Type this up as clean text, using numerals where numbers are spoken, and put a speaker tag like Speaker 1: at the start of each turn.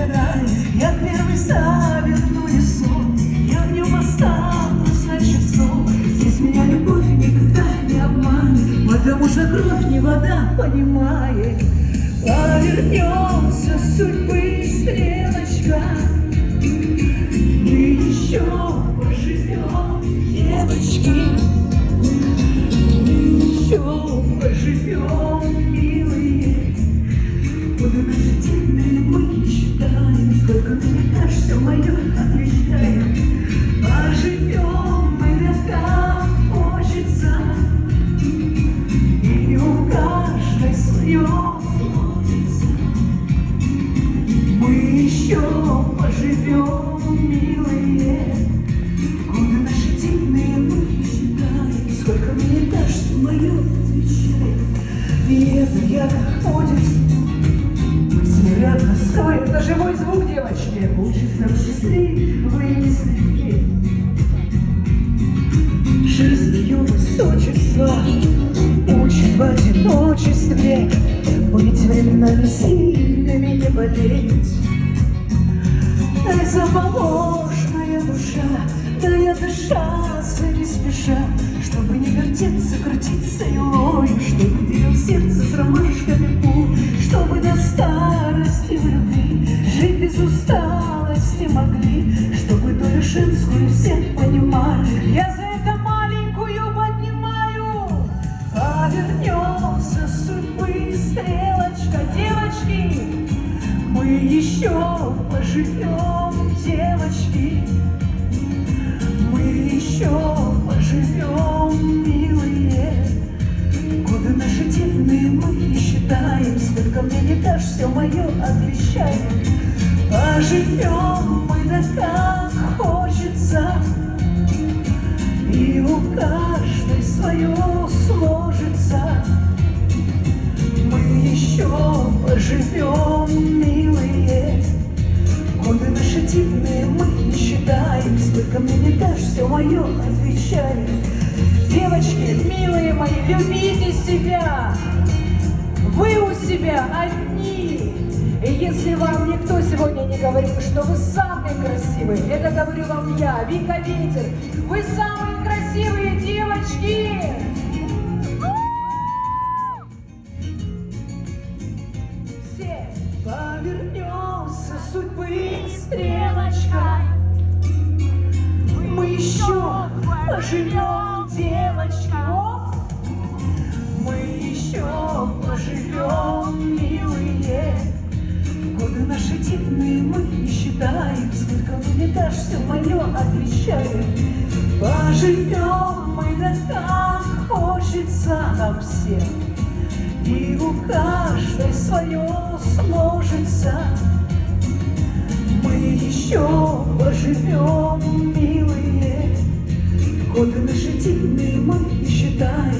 Speaker 1: гадаю, я первый заверну лесу, я в нем останусь на часу. Здесь меня любовь никогда не обманет, потому что кровь не вода понимает. Повернется судьбы стрелочка, мы еще поживем, девочки, мы еще поживем, милые. Годы наши темные мы не считаем, сколько мне дашь, все мое отвечаем. Поживем мы до как хочется, и у каждой свое. Мы еще поживем, милые. Годы наши темные мы не считаем, сколько мне дашь, все мое отвечаем. И это я как ходит, рядом стоит, это живой звук, девочки. Учится счастливые мысли, жизнь ее высочества учит в одиночестве быть временами сильными, не болеть. Дай заположная душа, дай я дышаться не спеша, чтобы не вертеться, крутиться илою, чтобы делал сердце с ромашками пуль, чтобы до старости в любви жить без усталости могли, чтобы долю женскую все понимали. Я за это маленькую поднимаю. Повернется судьбы стрелочка, девочки, мы еще поживем, девочки, мы еще поживем, милые. Годы наши темные мы не считаем, сколько мне не дашь, все мое обещаем. Поживем мы да как хочется, и у каждой свое сложится. Мы еще поживем, милые. Годы наши темные мы не считаем, сколько мне не дашь, все мое отвечаем. Девочки, милые мои, любите себя. Вы у себя одни. И если вам никто сегодня не говорил, что вы самые красивые, это говорю вам я, Вика Ветер. Вы самые красивые девочки. Все. Повернется судьбы стрелочка, мы еще поживем, девочки. Мы еще поживем, милые. Годы наши темные мы не считаем, сколько мне дашь, все мое отвечаем. Поживем мы да как хочется нам всем, и у каждой свое сложится. Мы еще поживем, милые. Годы наши темные мы не считаем,